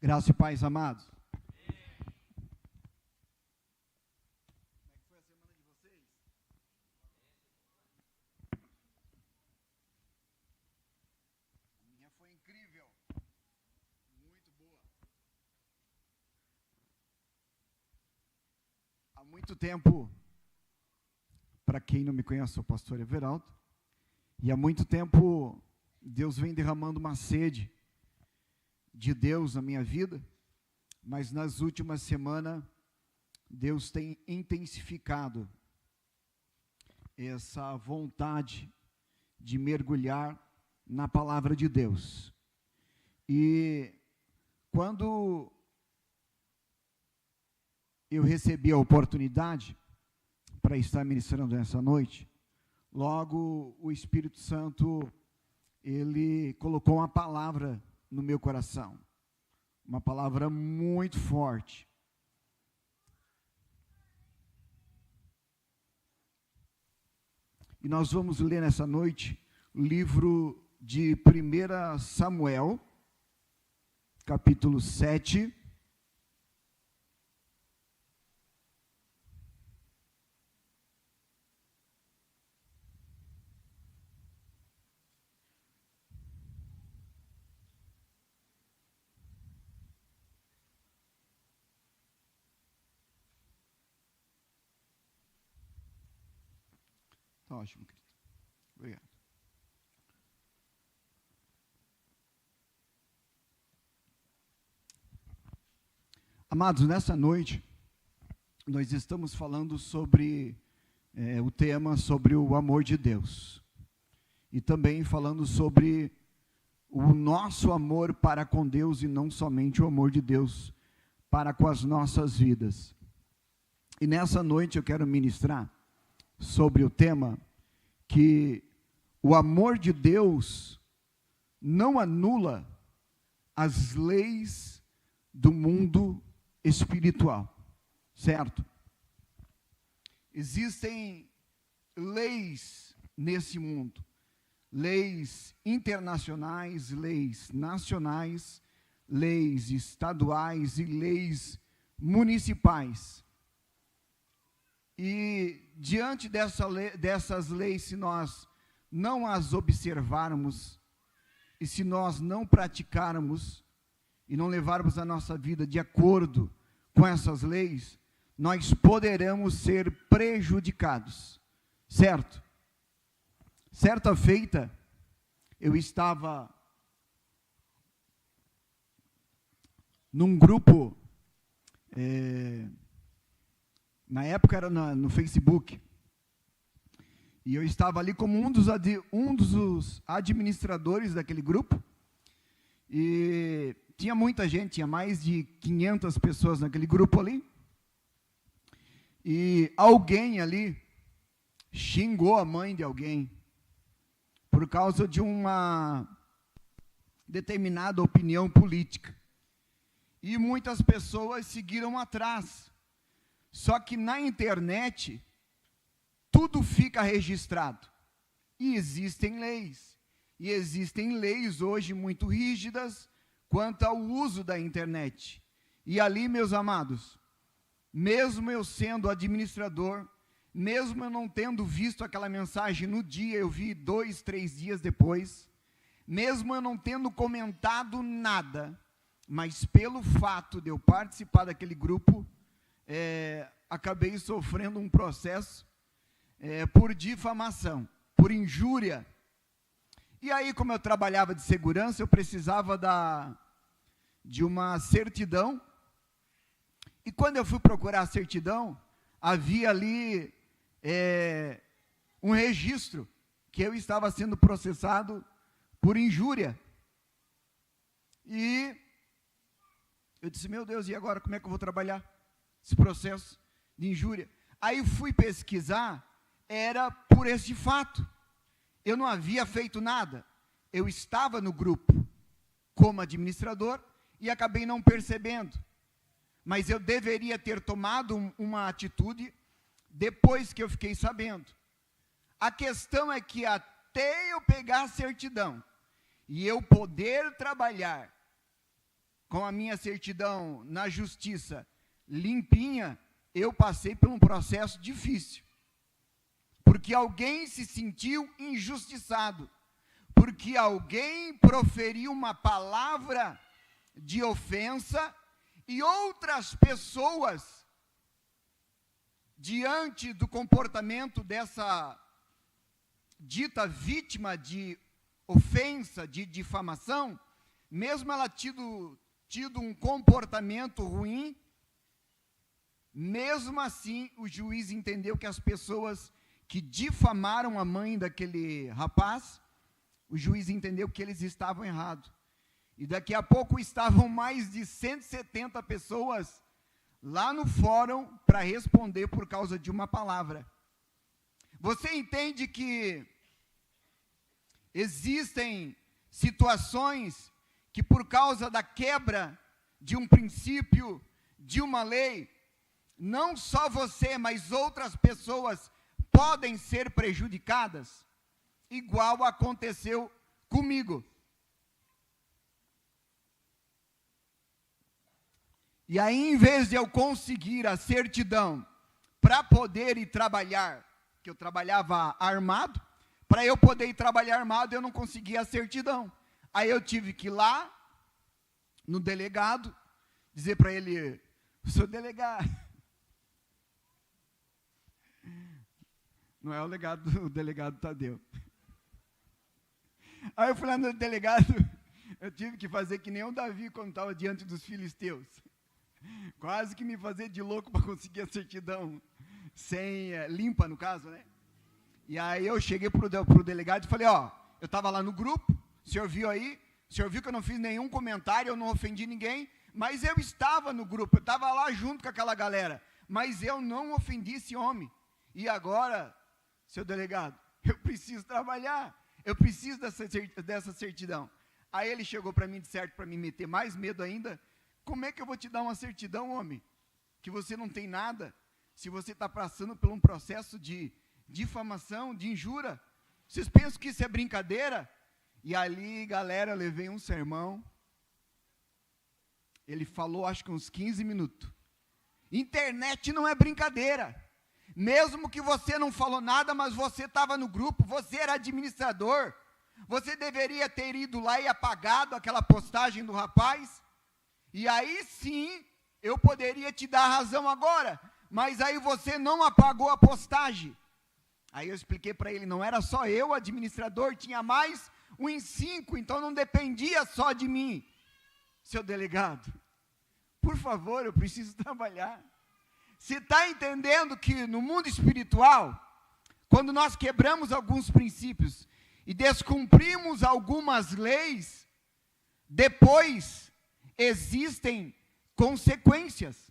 Graça e paz, amados. Como é que foi a semana de vocês? A minha foi incrível. Muito boa. Há muito tempo, para quem não me conhece, sou o pastor Everaldo, e há muito tempo Deus vem derramando uma sede de Deus na minha vida, mas nas últimas semanas Deus tem intensificado essa vontade de mergulhar na palavra de Deus. E quando eu recebi a oportunidade para estar ministrando essa noite, logo o Espírito Santo, ele colocou uma palavra no meu coração, uma palavra muito forte. E nós vamos ler nessa noite o livro de 1 Samuel, capítulo 7. Tá ótimo, querido. Obrigado. Amados, nessa noite, nós estamos falando sobre o tema sobre o amor de Deus. E também falando sobre o nosso amor para com Deus e não somente o amor de Deus para com as nossas vidas. E nessa noite eu quero ministrar sobre o tema que o amor de Deus não anula as leis do mundo espiritual, certo? Existem leis nesse mundo, leis internacionais, leis nacionais, leis estaduais e leis municipais. E diante dessas leis, se nós não as observarmos, e se nós não praticarmos, e não levarmos a nossa vida de acordo com essas leis, nós poderemos ser prejudicados, certo? Certa feita, eu estava num grupo, na época era no Facebook, e eu estava ali como um dos administradores daquele grupo, e tinha muita gente, tinha mais de 500 pessoas naquele grupo ali, e alguém ali xingou a mãe de alguém, por causa de uma determinada opinião política, e muitas pessoas seguiram atrás. Só que na internet, tudo fica registrado. E existem leis. E existem leis hoje muito rígidas quanto ao uso da internet. E ali, meus amados, mesmo eu sendo administrador, mesmo eu não tendo visto aquela mensagem no dia, eu vi 2, 3 dias depois, mesmo eu não tendo comentado nada, mas pelo fato de eu participar daquele grupo, acabei sofrendo um processo por difamação, por injúria. E aí, como eu trabalhava de segurança, eu precisava de uma certidão. E quando eu fui procurar a certidão, havia ali um registro que eu estava sendo processado por injúria. E eu disse, meu Deus, e agora como é que eu vou trabalhar esse processo de injúria? Aí fui pesquisar, era por esse fato. Eu não havia feito nada. Eu estava no grupo como administrador e acabei não percebendo. Mas eu deveria ter tomado uma atitude depois que eu fiquei sabendo. A questão é que até eu pegar a certidão e eu poder trabalhar com a minha certidão na justiça limpinha, eu passei por um processo difícil. Porque alguém se sentiu injustiçado. Porque alguém proferiu uma palavra de ofensa e outras pessoas, diante do comportamento dessa dita vítima de ofensa, de difamação, mesmo ela tido um comportamento ruim, mesmo assim o juiz entendeu que as pessoas que difamaram a mãe daquele rapaz, o juiz entendeu que eles estavam errados. E daqui a pouco estavam mais de 170 pessoas lá no fórum para responder por causa de uma palavra. Você entende que existem situações que por causa da quebra de um princípio, de uma lei, não só você, mas outras pessoas podem ser prejudicadas, igual aconteceu comigo. E aí, em vez de eu conseguir a certidão para poder ir trabalhar, que eu trabalhava armado, para eu poder ir trabalhar armado, eu não conseguia a certidão. Aí eu tive que ir lá, no delegado, dizer para ele, sou delegado. Não é o delegado Tadeu. Aí eu fui lá no delegado, eu tive que fazer que nem o Davi quando estava diante dos filisteus. Quase que me fazer de louco para conseguir a certidão, limpa no caso, né? E aí eu cheguei para o delegado e falei, eu estava lá no grupo, o senhor viu aí, o senhor viu que eu não fiz nenhum comentário, eu não ofendi ninguém, mas eu estava no grupo, eu estava lá junto com aquela galera, mas eu não ofendi esse homem. E agora, seu delegado, eu preciso trabalhar, eu preciso dessa certidão. Aí ele chegou para mim, de certo, para me meter mais medo ainda. Como é que eu vou te dar uma certidão, homem, que você não tem nada, se você está passando por um processo de difamação, de injúria? Vocês pensam que isso é brincadeira? E ali, galera, eu levei um sermão. Ele falou, acho que uns 15 minutos. Internet não é brincadeira. Mesmo que você não falou nada, mas você estava no grupo, você era administrador, você deveria ter ido lá e apagado aquela postagem do rapaz. E aí sim, eu poderia te dar razão agora, mas aí você não apagou a postagem. Aí eu expliquei para ele, não era só eu, administrador, tinha mais uns 5, então não dependia só de mim. Seu delegado, por favor, eu preciso trabalhar. Você está entendendo que no mundo espiritual, quando nós quebramos alguns princípios e descumprimos algumas leis, depois existem consequências,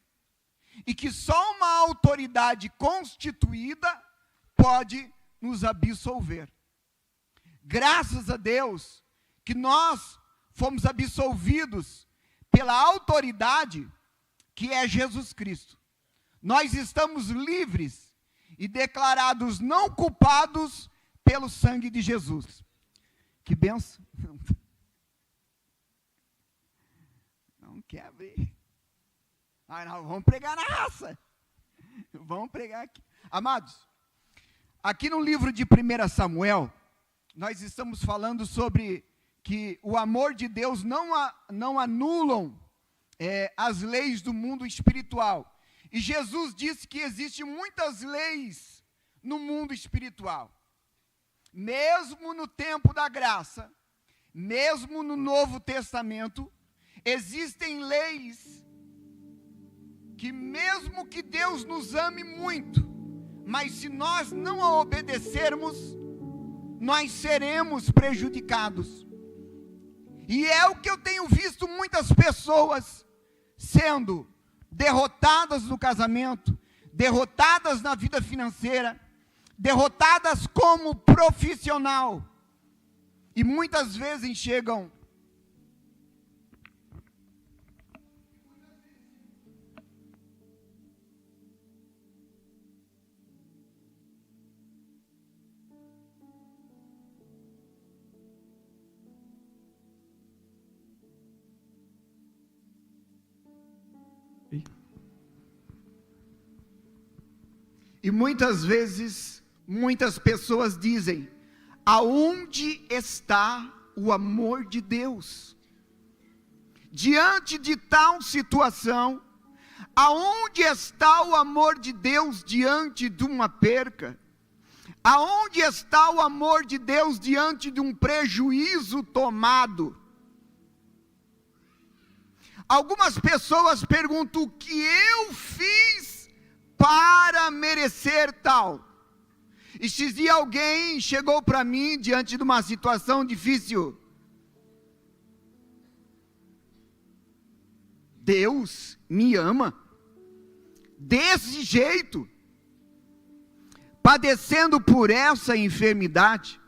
e que só uma autoridade constituída pode nos absolver. Graças a Deus que nós fomos absolvidos pela autoridade que é Jesus Cristo. Nós estamos livres e declarados não culpados pelo sangue de Jesus. Que benção! Não quer abrir. Nós vamos pregar na raça. Vamos pregar aqui. Amados, aqui no livro de 1 Samuel, nós estamos falando sobre que o amor de Deus não anulam as leis do mundo espiritual. E Jesus disse que existem muitas leis no mundo espiritual. Mesmo no tempo da graça, mesmo no Novo Testamento, existem leis que mesmo que Deus nos ame muito, mas se nós não a obedecermos, nós seremos prejudicados. E é o que eu tenho visto muitas pessoas sendo derrotadas no casamento, derrotadas na vida financeira, derrotadas como profissional, e muitas vezes chegam E muitas vezes, muitas pessoas dizem: aonde está o amor de Deus? Diante de tal situação, aonde está o amor de Deus diante de uma perca? Aonde está o amor de Deus diante de um prejuízo tomado? Algumas pessoas perguntam: o que eu fiz para merecer tal? E se alguém chegou para mim diante de uma situação difícil: Deus me ama desse jeito, padecendo por essa enfermidade,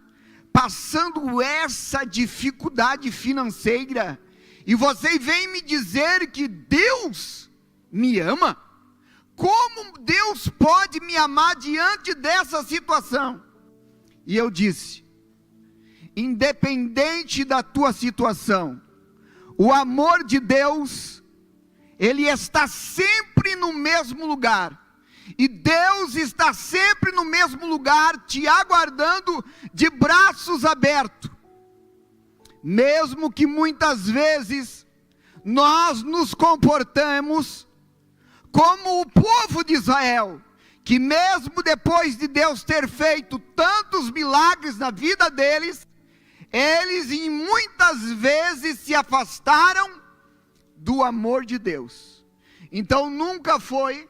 passando essa dificuldade financeira, e você vem me dizer que Deus me ama? Como Deus pode me amar diante dessa situação? E eu disse: independente da tua situação, o amor de Deus, Ele está sempre no mesmo lugar. E Deus está sempre no mesmo lugar, te aguardando de braços abertos. Mesmo que muitas vezes nós nos comportamos como o povo de Israel, que mesmo depois de Deus ter feito tantos milagres na vida deles, eles muitas vezes se afastaram do amor de Deus. Então nunca foi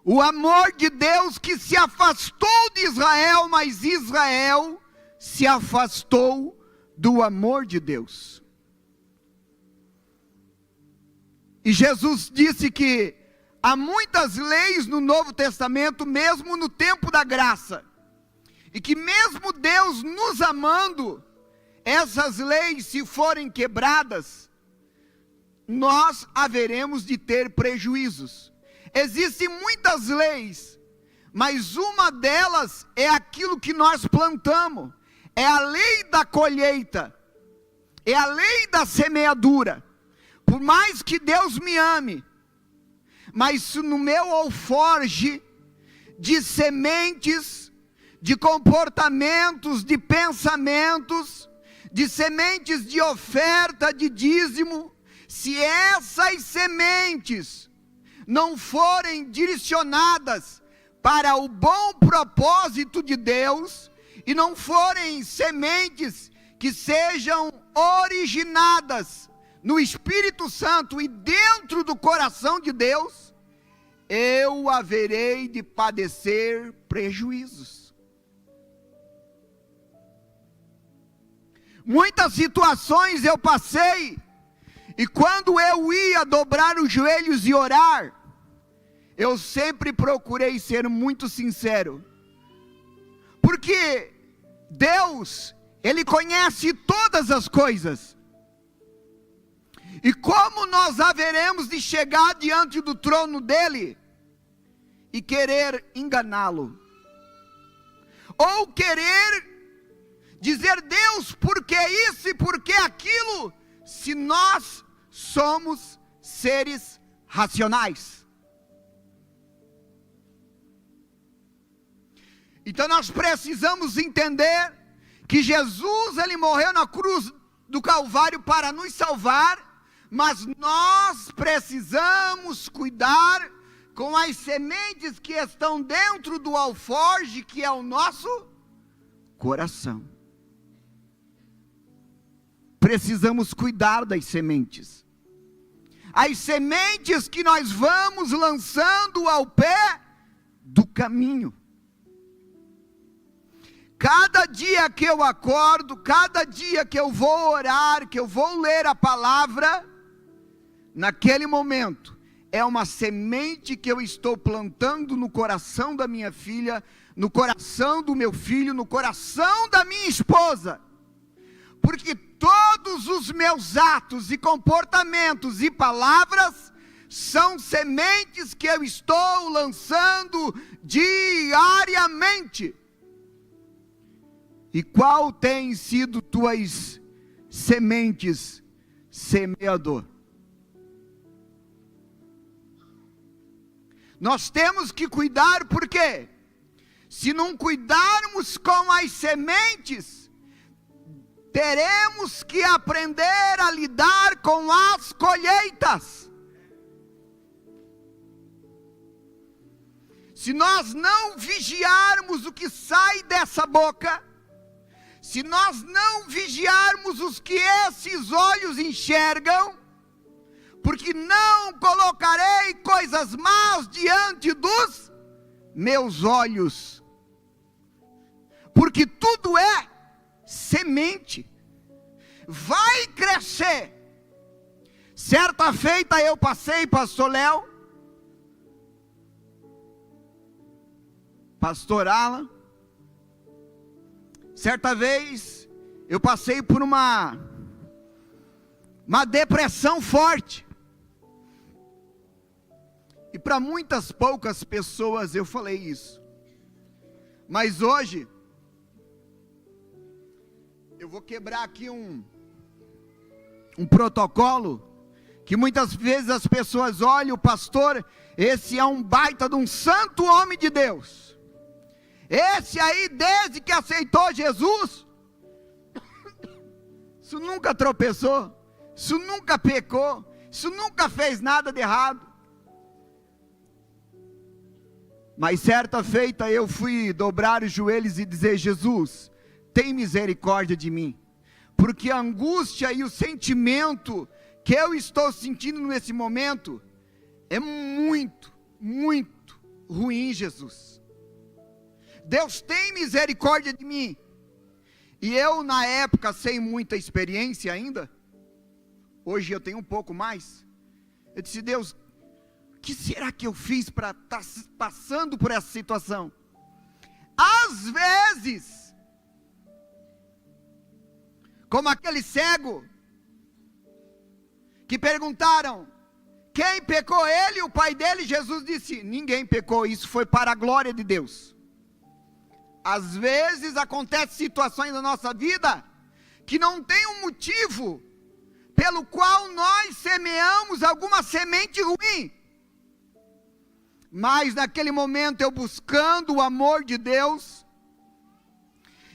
o amor de Deus que se afastou de Israel, mas Israel se afastou do amor de Deus. E Jesus disse que há muitas leis no Novo Testamento, mesmo no tempo da graça, e que mesmo Deus nos amando, essas leis, se forem quebradas, nós haveremos de ter prejuízos. Existem muitas leis, mas uma delas é aquilo que nós plantamos, é a lei da colheita, é a lei da semeadura. Por mais que Deus me ame, mas se no meu alforje de sementes, de comportamentos, de pensamentos, de sementes de oferta, de dízimo, se essas sementes não forem direcionadas para o bom propósito de Deus, e não forem sementes que sejam originadas no Espírito Santo e dentro do coração de Deus, eu haverei de padecer prejuízos. Muitas situações eu passei, e quando eu ia dobrar os joelhos e orar, eu sempre procurei ser muito sincero, porque Deus, Ele conhece todas as coisas, e como nós haveremos de chegar diante do trono dEle, e querer enganá-lo, ou querer dizer: Deus, por que isso e por que aquilo, se nós somos seres racionais? Então nós precisamos entender que Jesus, Ele morreu na cruz do Calvário para nos salvar, mas nós precisamos cuidar com as sementes que estão dentro do alforje, que é o nosso coração. Precisamos cuidar das sementes. As sementes que nós vamos lançando ao pé do caminho. Cada dia que eu acordo, cada dia que eu vou orar, que eu vou ler a palavra, naquele momento, é uma semente que eu estou plantando no coração da minha filha, no coração do meu filho, no coração da minha esposa. Porque todos os meus atos e comportamentos e palavras são sementes que eu estou lançando diariamente. E qual tem sido tuas sementes, semeador? Nós temos que cuidar, por quê? Se não cuidarmos com as sementes, teremos que aprender a lidar com as colheitas. Se nós não vigiarmos o que sai dessa boca, se nós não vigiarmos os que esses olhos enxergam, porque não colocarei coisas más diante dos meus olhos, porque tudo é semente, vai crescer. Certa feita eu passei, pastor Léo, pastor Alan, certa vez eu passei por uma depressão forte, e para muitas poucas pessoas eu falei isso, mas hoje eu vou quebrar aqui um protocolo, que muitas vezes as pessoas olham o pastor, esse é um baita de um santo homem de Deus, esse aí desde que aceitou Jesus, isso nunca tropeçou, isso nunca pecou, isso nunca fez nada de errado. Mas certa feita eu fui dobrar os joelhos e dizer: Jesus, tem misericórdia de mim, porque a angústia e o sentimento que eu estou sentindo nesse momento é muito, muito ruim, Jesus. Deus tem misericórdia de mim. E eu na época, sem muita experiência ainda, hoje eu tenho um pouco mais, eu disse: Deus, o que será que eu fiz para estar passando por essa situação? Às vezes, como aquele cego, que perguntaram, quem pecou, ele e o pai dele? Jesus disse: ninguém pecou, isso foi para a glória de Deus. Às vezes acontecem situações na nossa vida, que não tem um motivo, pelo qual nós semeamos alguma semente ruim, mas naquele momento eu buscando o amor de Deus,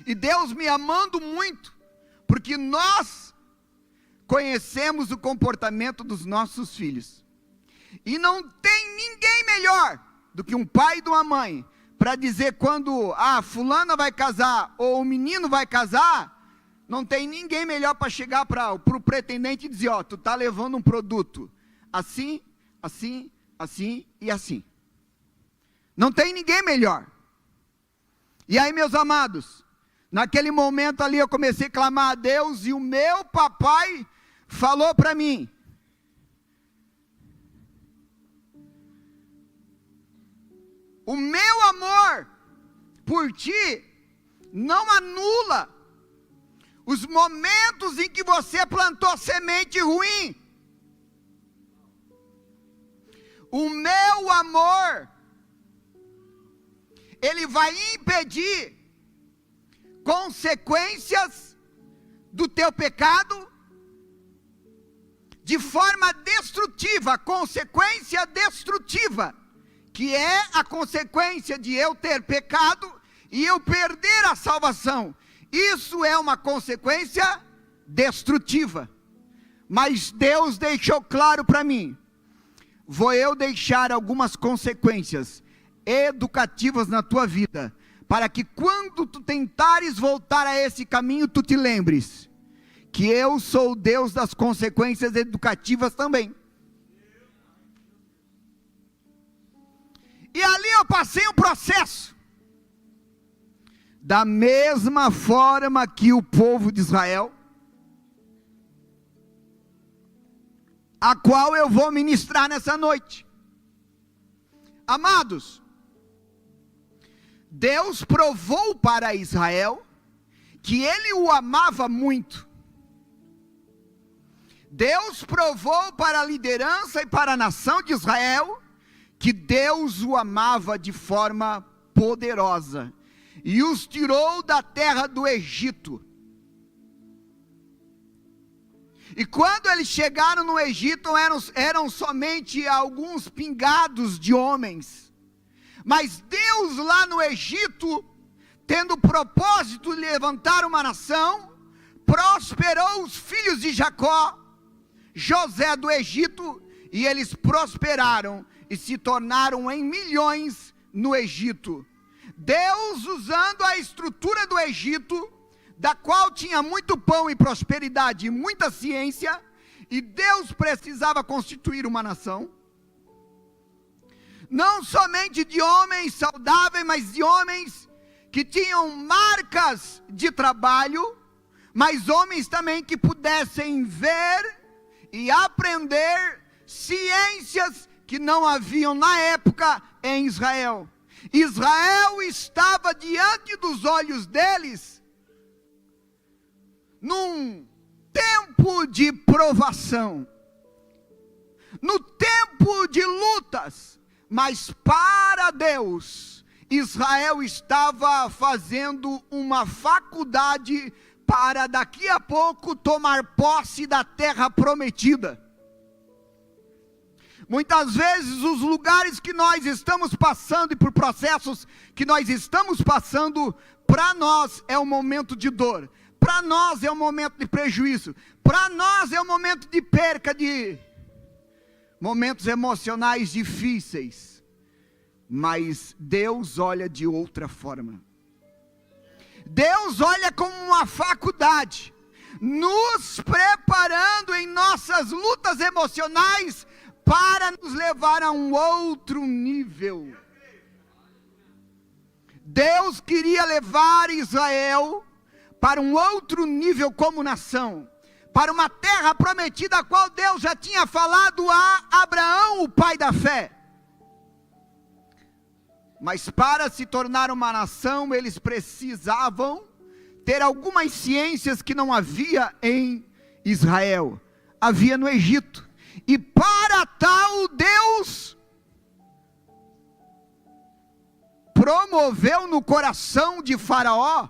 e Deus me amando muito, porque nós conhecemos o comportamento dos nossos filhos, e não tem ninguém melhor do que um pai e uma mãe, para dizer quando a fulana vai casar, ou o menino vai casar, não tem ninguém melhor para chegar para o pretendente e dizer: ó, tu está levando um produto, assim, assim, assim e assim. Não tem ninguém melhor. E aí, meus amados, naquele momento ali eu comecei a clamar a Deus, e o meu papai falou para mim: o meu amor por ti não anula os momentos em que você plantou semente ruim. O meu amor, ele vai impedir consequências do teu pecado de forma destrutiva, consequência destrutiva, que é a consequência de eu ter pecado e eu perder a salvação. Isso é uma consequência destrutiva. Mas Deus deixou claro para mim: vou eu deixar algumas consequências educativas na tua vida, para que quando tu tentares voltar a esse caminho, tu te lembres que eu sou o Deus das consequências educativas também. E ali eu passei um processo, da mesma forma que o povo de Israel, a qual eu vou ministrar nessa noite. Amados, Deus provou para Israel que ele o amava muito. Deus provou para a liderança e para a nação de Israel que Deus o amava de forma poderosa, e os tirou da terra do Egito. E quando eles chegaram no Egito, eram somente alguns pingados de homens. Mas Deus lá no Egito, tendo o propósito de levantar uma nação, prosperou os filhos de Jacó, José do Egito, e eles prosperaram e se tornaram em milhões no Egito. Deus, usando a estrutura do Egito, da qual tinha muito pão e prosperidade e muita ciência, e Deus precisava constituir uma nação, não somente de homens saudáveis, mas de homens que tinham marcas de trabalho, mas homens também que pudessem ver e aprender ciências que não haviam na época em Israel. Israel estava diante dos olhos deles num tempo de provação, no tempo de lutas, mas para Deus, Israel estava fazendo uma faculdade para daqui a pouco tomar posse da terra prometida. Muitas vezes os lugares que nós estamos passando e por processos que nós estamos passando, para nós é um momento de dor, para nós é um momento de prejuízo, para nós é um momento de perca, de momentos emocionais difíceis, mas Deus olha de outra forma. Deus olha como uma faculdade, nos preparando em nossas lutas emocionais para nos levar a um outro nível. Deus queria levar Israel para um outro nível como nação, para uma terra prometida, a qual Deus já tinha falado a Abraão, o pai da fé. Mas para se tornar uma nação, eles precisavam ter algumas ciências que não havia em Israel, havia no Egito. E para tal, Deus promoveu no coração de Faraó,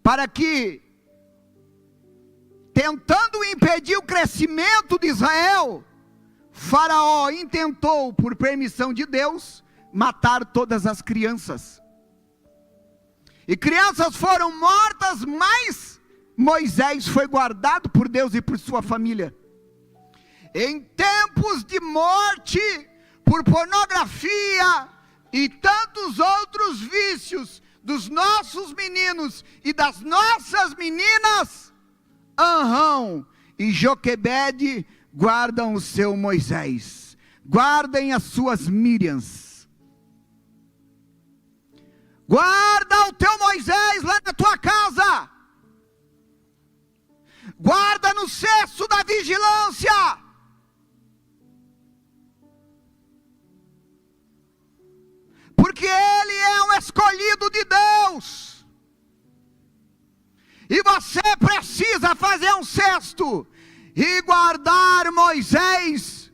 para que, tentando impedir o crescimento de Israel, Faraó intentou, por permissão de Deus, matar todas as crianças. E crianças foram mortas, mas Moisés foi guardado por Deus e por sua família. Em tempos de morte, por pornografia e tantos outros vícios dos nossos meninos e das nossas meninas, Anrão e Joquebede guardam o seu Moisés, guardem as suas Míriams, guarda o teu Moisés lá na tua casa, guarda no cesto da vigilância, porque ele é um escolhido de Deus, e você precisa fazer um cesto, e guardar Moisés,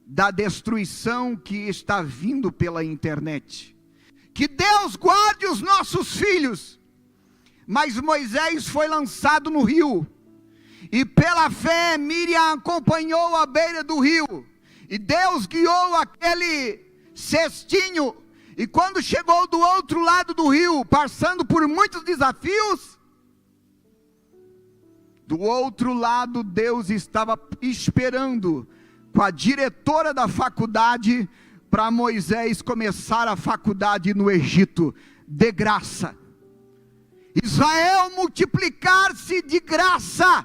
da destruição que está vindo pela internet. Que Deus guarde os nossos filhos, mas Moisés foi lançado no rio, e pela fé Miriam acompanhou à beira do rio, e Deus guiou aquele cestinho, e quando chegou do outro lado do rio, passando por muitos desafios, do outro lado Deus estava esperando com a diretora da faculdade, para Moisés começar a faculdade no Egito, de graça. Israel multiplicar-se de graça.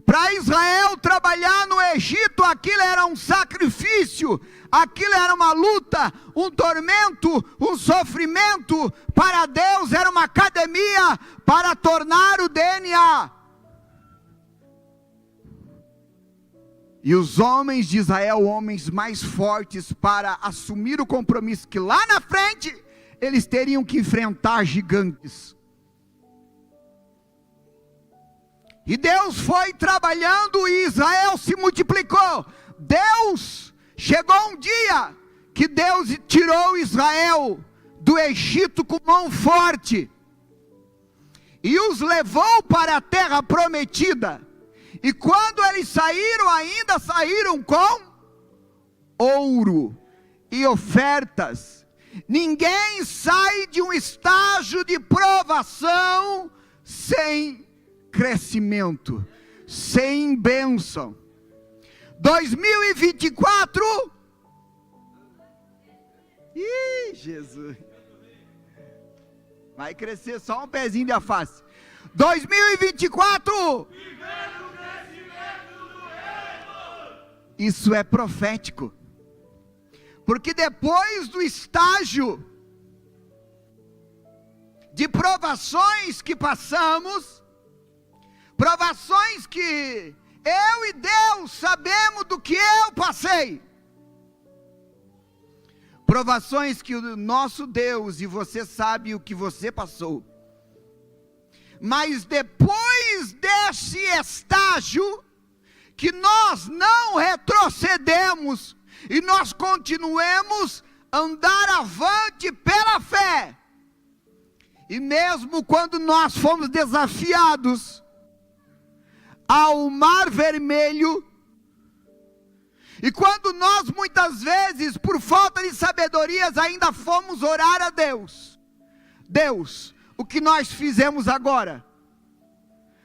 Para Israel trabalhar no Egito, aquilo era um sacrifício, aquilo era uma luta, um tormento, um sofrimento. Para Deus era uma academia para tornar o DNA. E os homens de Israel, homens mais fortes, para assumir o compromisso que lá na frente eles teriam que enfrentar gigantes. E Deus foi trabalhando e Israel se multiplicou. Chegou um dia que Deus tirou Israel do Egito com mão forte. e os levou para a terra prometida. E quando eles saíram, ainda saíram com ouro e ofertas. Ninguém sai de um estágio de provação sem crescimento, sem bênção. 2024. Ih, Jesus. Vai crescer só um pezinho de alface. 2024. Isso é profético. Porque depois do estágio de provações que passamos, provações que eu e Deus sabemos do que eu passei, provações que o nosso Deus e você sabe o que você passou, mas depois desse estágio, que nós não retrocedemos, e nós continuemos a andar avante pela fé, e mesmo quando nós fomos desafiados ao Mar Vermelho, e quando nós muitas vezes, por falta de sabedorias, ainda fomos orar a Deus, Deus, o que nós fizemos agora?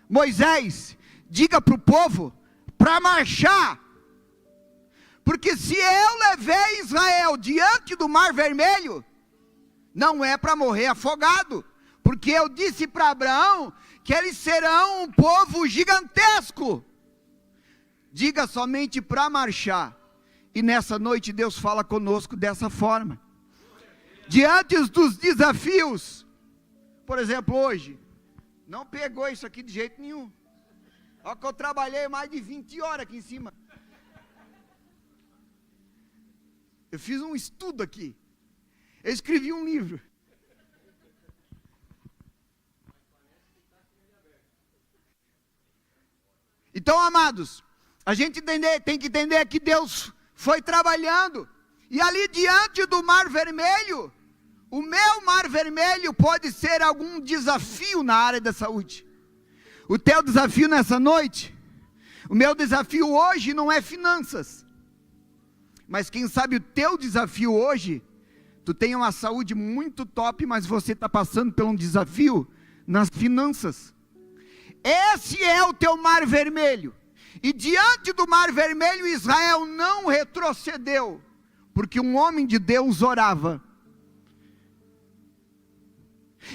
Moisés, diga para o povo, para marchar, porque se eu levei Israel diante do Mar Vermelho, não é para morrer afogado, porque eu disse para Abraão, que eles serão um povo gigantesco, diga somente para marchar, e nessa noite Deus fala conosco dessa forma, diante dos desafios, por exemplo hoje, não pegou isso aqui de jeito nenhum, olha que eu trabalhei mais de 20 horas aqui em cima, eu fiz um estudo aqui, eu escrevi um livro, então amados, a gente tem que entender que Deus foi trabalhando, e ali diante do Mar Vermelho, o meu Mar Vermelho pode ser algum desafio na área da saúde, o teu desafio nessa noite, o meu desafio hoje não é finanças, mas quem sabe o teu desafio hoje, tu tem uma saúde muito top, mas você está passando por um desafio nas finanças, esse é o teu Mar Vermelho, e diante do Mar Vermelho Israel não retrocedeu, porque um homem de Deus orava,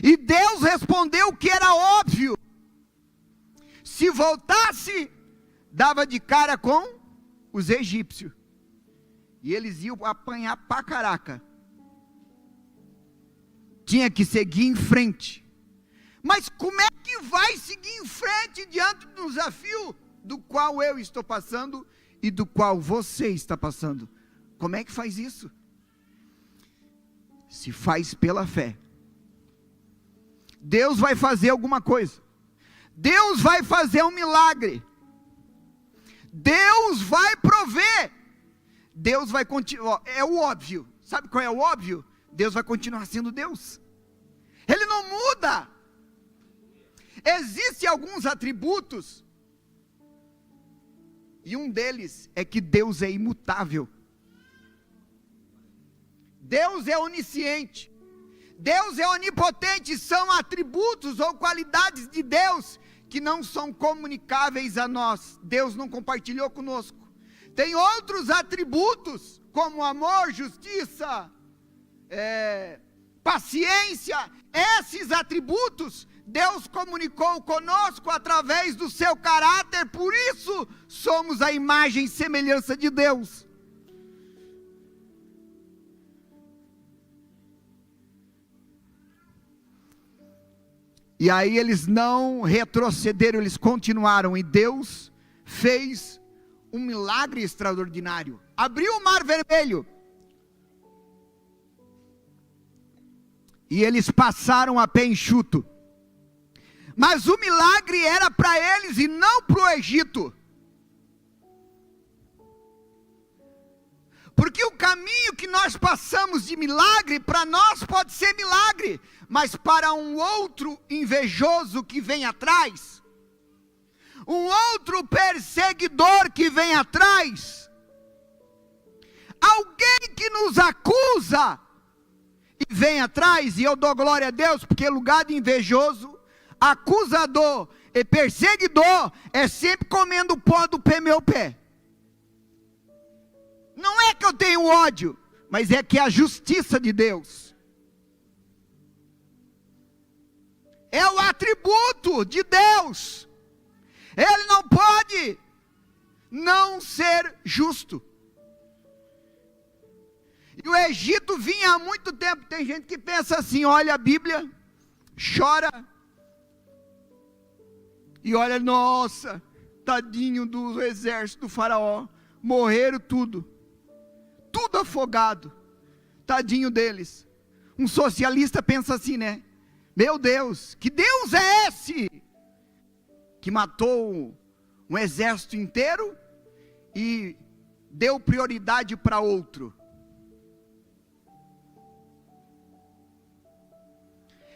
e Deus respondeu que era óbvio, se voltasse, dava de cara com os egípcios, e eles iam apanhar pra caraca, tinha que seguir em frente, mas como é que vai seguir em frente diante do desafio do qual eu estou passando e do qual você está passando? Como é que faz isso? Se faz pela fé. Deus vai fazer alguma coisa, Deus vai fazer um milagre, Deus vai prover, Deus vai continuar, é o óbvio, sabe qual é o óbvio? Deus vai continuar sendo Deus, Ele não muda. Existem alguns atributos, e um deles é que Deus é imutável, Deus é onisciente, Deus é onipotente, são atributos ou qualidades de Deus que não são comunicáveis a nós, Deus não compartilhou conosco. Tem outros atributos, como amor, justiça, paciência, esses atributos, Deus comunicou conosco através do seu caráter, por isso somos a imagem e semelhança de Deus. E aí eles não retrocederam, eles continuaram, e Deus fez um milagre extraordinário, abriu o Mar Vermelho, e eles passaram a pé enxuto, mas o milagre era para eles e não para o Egito, Porque o caminho que nós passamos de milagre, para nós pode ser milagre, mas para um outro invejoso que vem atrás, um outro perseguidor que vem atrás, alguém que nos acusa e vem atrás, e eu dou glória a Deus, porque lugar de invejoso, acusador e perseguidor é sempre comendo o pó do meu pé. Não é que eu tenho ódio, mas é que é a justiça de Deus. É o atributo de Deus. Ele não pode não ser justo. E o Egito vinha há muito tempo. Tem gente que pensa assim, olha a Bíblia, chora. E olha, nossa, tadinho do exército do faraó. Morreram tudo afogado. Tadinho deles. Um socialista pensa assim, né? Meu Deus, que Deus é esse? Que matou um exército inteiro e deu prioridade para outro.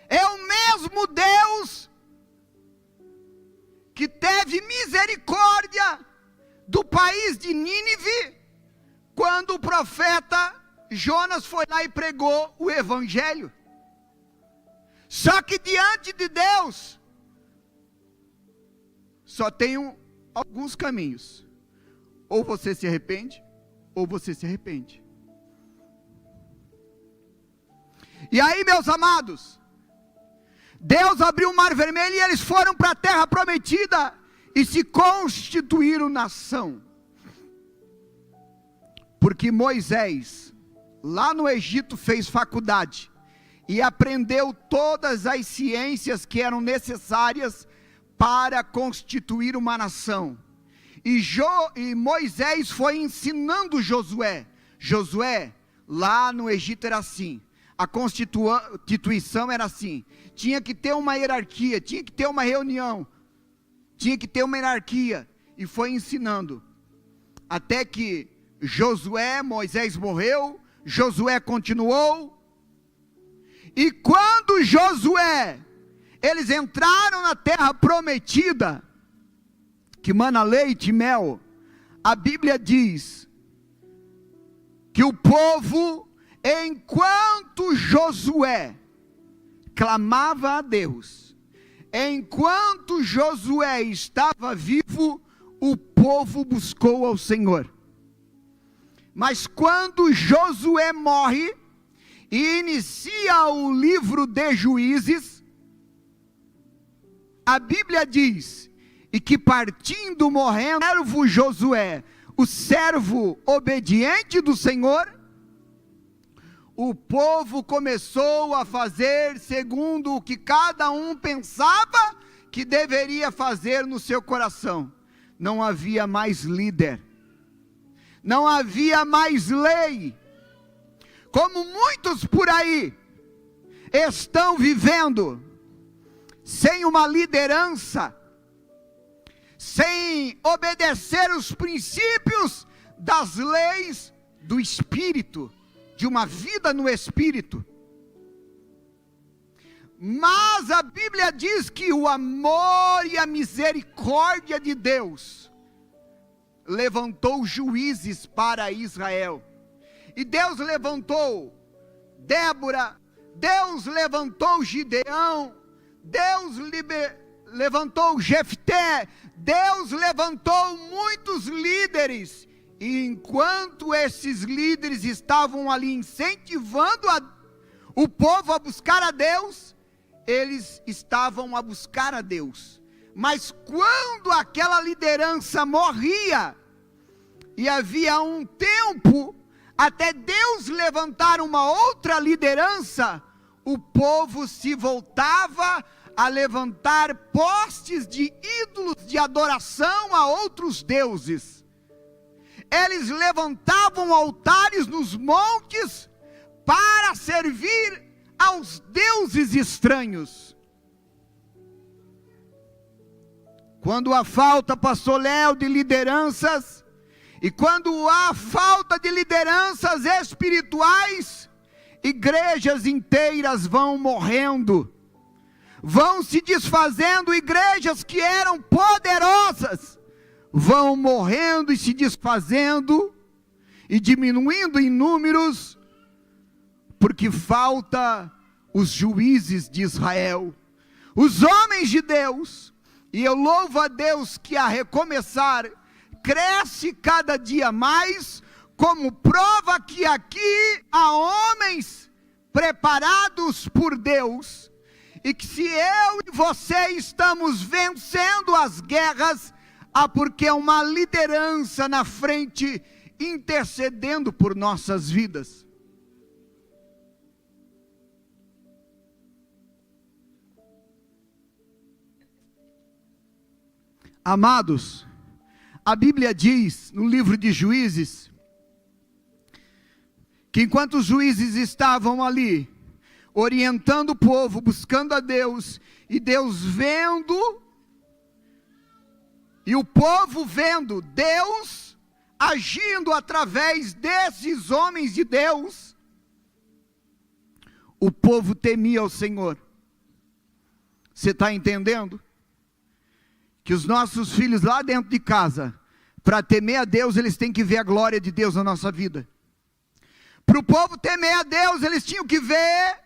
É o mesmo Deus que teve misericórdia do país de Nínive, quando o profeta Jonas foi lá e pregou o evangelho. Só que diante de Deus, só tem alguns caminhos. Ou você se arrepende, ou você se arrepende. E aí, meus amados, Deus abriu o mar vermelho e eles foram para a terra prometida e se constituíram nação. Porque Moisés, lá no Egito, fez faculdade e aprendeu todas as ciências que eram necessárias para constituir uma nação. E Moisés foi ensinando Josué. Josué, lá no Egito era assim. A constituição era assim. Tinha que ter uma hierarquia, tinha que ter uma reunião, tinha que ter uma hierarquia. E foi ensinando. Até que Moisés morreu, Josué continuou. E quando eles entraram na terra prometida, que mana leite e mel, a Bíblia diz que o povo, enquanto Josué clamava a Deus, enquanto Josué estava vivo, o povo buscou ao Senhor. Mas quando Josué morre e inicia o livro de Juízes, a Bíblia diz, e que partindo, morrendo, o servo Josué, o servo obediente do Senhor, o povo começou a fazer segundo o que cada um pensava que deveria fazer no seu coração. Não havia mais líder, não havia mais lei, como muitos por aí estão vivendo, sem uma liderança, sem obedecer os princípios das leis do Espírito, de uma vida no Espírito. Mas a Bíblia diz que o amor e a misericórdia de Deus levantou juízes para Israel. E Deus levantou Débora, Deus levantou Gideão, Deus levantou Jefté, Deus levantou muitos líderes. E enquanto esses líderes estavam ali incentivando o povo a buscar a Deus, eles estavam a buscar a Deus. Mas quando aquela liderança morria, e havia um tempo até Deus levantar uma outra liderança, o povo se voltava a levantar postes de ídolos de adoração a outros deuses. Eles levantavam altares nos montes para servir aos deuses estranhos. Quando a falta, pastor Léo, de lideranças, E quando há falta de lideranças espirituais, igrejas inteiras vão morrendo, vão se desfazendo. Igrejas que eram poderosas vão morrendo e se desfazendo e diminuindo em números, porque falta os juízes de Israel, os homens de Deus. E eu louvo a Deus que a Recomeçar cresce cada dia mais, como prova que aqui há homens preparados por Deus, e que se eu e você estamos vencendo as guerras, há porque uma liderança na frente intercedendo por nossas vidas. Amados, a Bíblia diz no livro de Juízes, que enquanto os juízes estavam ali, orientando o povo, buscando a Deus, e Deus vendo, e o povo vendo Deus agindo através desses homens de Deus, o povo temia o Senhor. Você está entendendo? Que os nossos filhos lá dentro de casa, para temer a Deus, eles têm que ver a glória de Deus na nossa vida. Para o povo temer a Deus, eles tinham que ver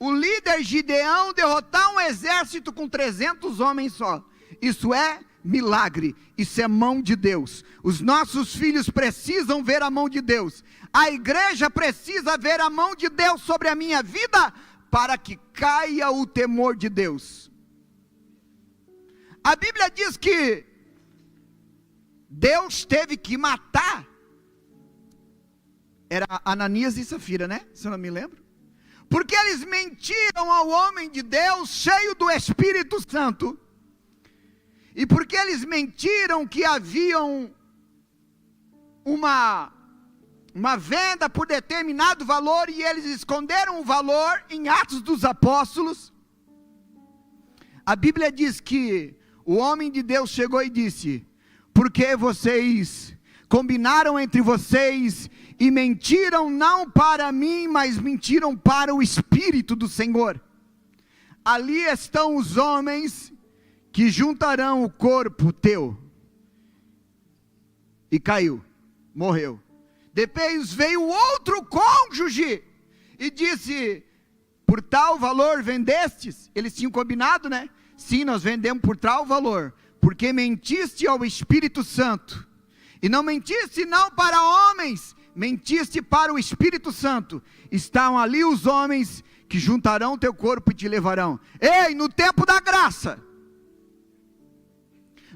o líder Gideão derrotar um exército com 300 homens só. Isso é milagre, isso é mão de Deus. Os nossos filhos precisam ver a mão de Deus. A igreja precisa ver a mão de Deus sobre a minha vida, para que caia o temor de Deus. A Bíblia diz que Deus teve que matar, era Ananias e Safira, né? Se eu não me lembro. Porque eles mentiram ao homem de Deus, cheio do Espírito Santo. E porque eles mentiram que haviam uma venda por determinado valor, e eles esconderam o valor em Atos dos Apóstolos. A Bíblia diz que o homem de Deus chegou e disse: porque vocês combinaram entre vocês e mentiram não para mim, mas mentiram para o Espírito do Senhor. Ali estão os homens que juntarão o corpo teu. E caiu, morreu. Depois veio outro cônjuge e disse: por tal valor vendestes? Eles tinham combinado, né? Sim, nós vendemos por tal valor, porque mentiste ao Espírito Santo, e não mentiste não para homens, mentiste para o Espírito Santo. Estão ali os homens que juntarão teu corpo e te levarão. Ei, no tempo da graça,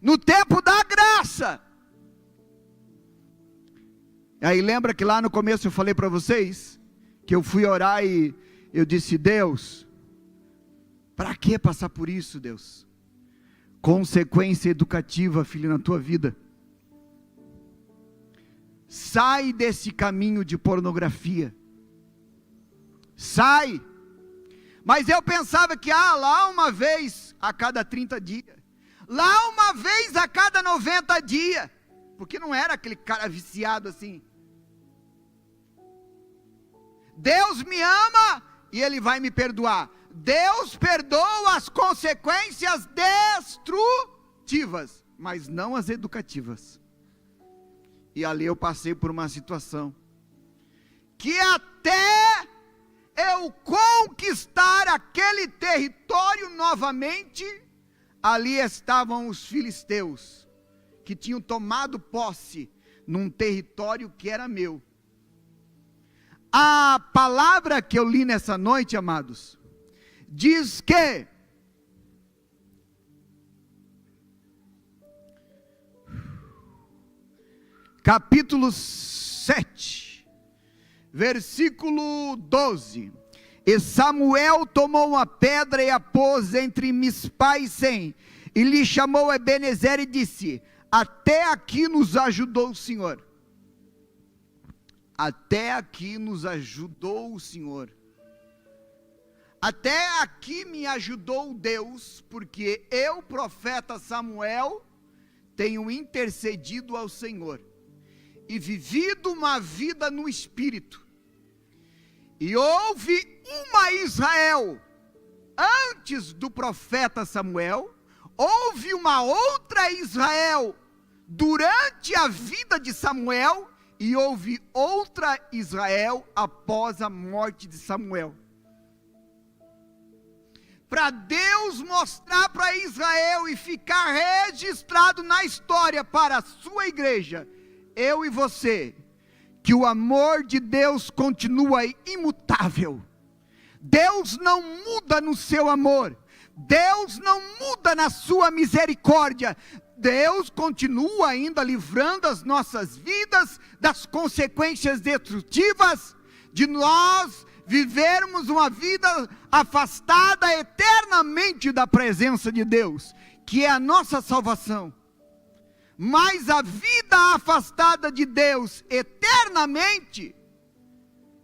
no tempo da graça. Aí lembra que lá no começo eu falei para vocês, que eu fui orar e eu disse: Deus, para que passar por isso, Deus? Consequência educativa, filho, na tua vida. Sai desse caminho de pornografia. Sai. Mas eu pensava que lá uma vez a cada 30 dias. Lá uma vez a cada 90 dias. Porque não era aquele cara viciado assim. Deus me ama e Ele vai me perdoar. Deus perdoa as consequências destrutivas, mas não as educativas. E ali eu passei por uma situação que até eu conquistar aquele território novamente, ali estavam os filisteus, que tinham tomado posse num território que era meu. A palavra que eu li nessa noite, amados, diz que capítulo 7, versículo 12, e Samuel tomou uma pedra e a pôs entre Mispa e Sem, e lhe chamou Ebenezer e disse: até aqui nos ajudou o Senhor. Até aqui nos ajudou o Senhor. Até aqui me ajudou Deus, porque eu, profeta Samuel, tenho intercedido ao Senhor. e vivido uma vida no Espírito. E houve uma Israel antes do profeta Samuel, houve uma outra Israel durante a vida de Samuel, e houve outra Israel após a morte de Samuel. Para Deus mostrar para Israel e ficar registrado na história para a sua igreja, eu e você, que o amor de Deus continua imutável. Deus não muda no seu amor, Deus não muda na sua misericórdia. Deus continua ainda livrando as nossas vidas das consequências destrutivas de nós vivermos uma vida afastada eternamente da presença de Deus, que é a nossa salvação. Mas a vida afastada de Deus eternamente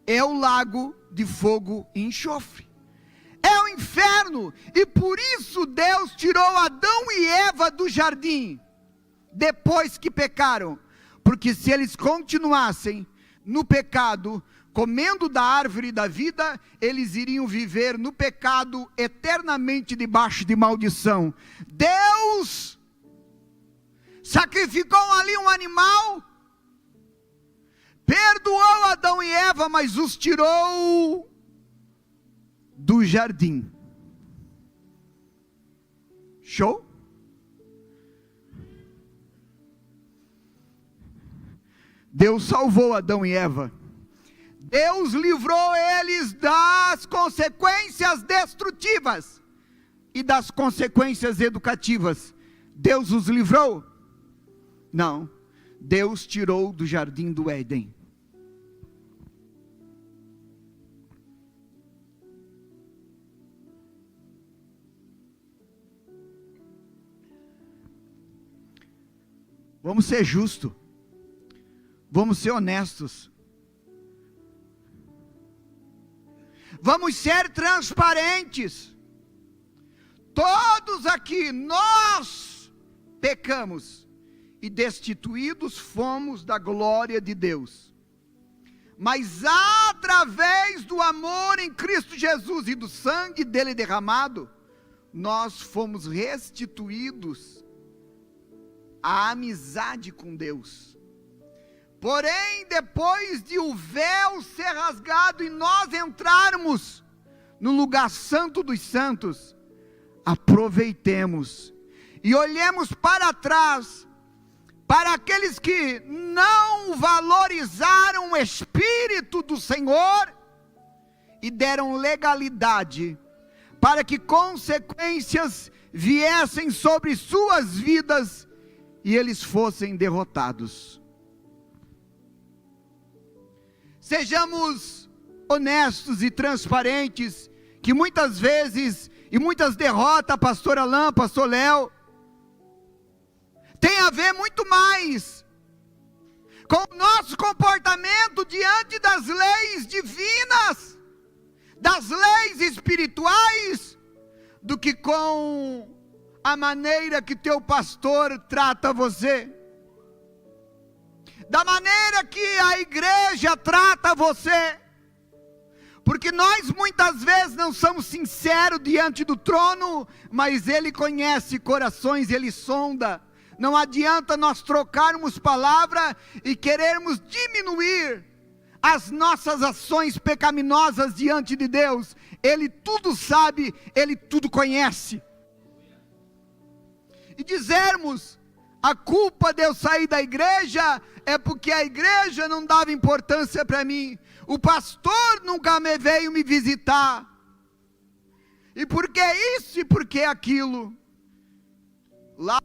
é o lago de fogo e enxofre, é o inferno. E por isso Deus tirou Adão e Eva do jardim, depois que pecaram, porque se eles continuassem no pecado, comendo da árvore da vida, eles iriam viver no pecado eternamente debaixo de maldição. Deus sacrificou ali um animal, perdoou Adão e Eva, mas os tirou do jardim. Show? Deus salvou Adão e Eva. Deus livrou eles das consequências destrutivas e das consequências educativas. Deus os livrou? Não. Deus tirou do jardim do Éden. Vamos ser justos. Vamos ser honestos. Vamos ser transparentes. Todos aqui, nós pecamos e destituídos fomos da glória de Deus. Mas através do amor em Cristo Jesus e do sangue dele derramado, nós fomos restituídos à amizade com Deus. Porém, depois de o véu ser rasgado e nós entrarmos no lugar santo dos santos, aproveitemos e olhemos para trás, para aqueles que não valorizaram o Espírito do Senhor e deram legalidade para que consequências viessem sobre suas vidas e eles fossem derrotados. Sejamos honestos e transparentes, que muitas vezes, e muitas derrotas, pastor Alain, pastor Léo, tem a ver muito mais com o nosso comportamento diante das leis divinas, das leis espirituais, do que com a maneira que teu pastor trata você, da maneira que a igreja trata você, porque nós muitas vezes não somos sinceros diante do trono, mas Ele conhece corações, Ele sonda. Não adianta nós trocarmos palavra e querermos diminuir as nossas ações pecaminosas diante de Deus. Ele tudo sabe, Ele tudo conhece. E dizermos, a culpa de eu sair da igreja é porque a igreja não dava importância para mim, o pastor nunca veio me visitar, e porque isso e porque aquilo, lá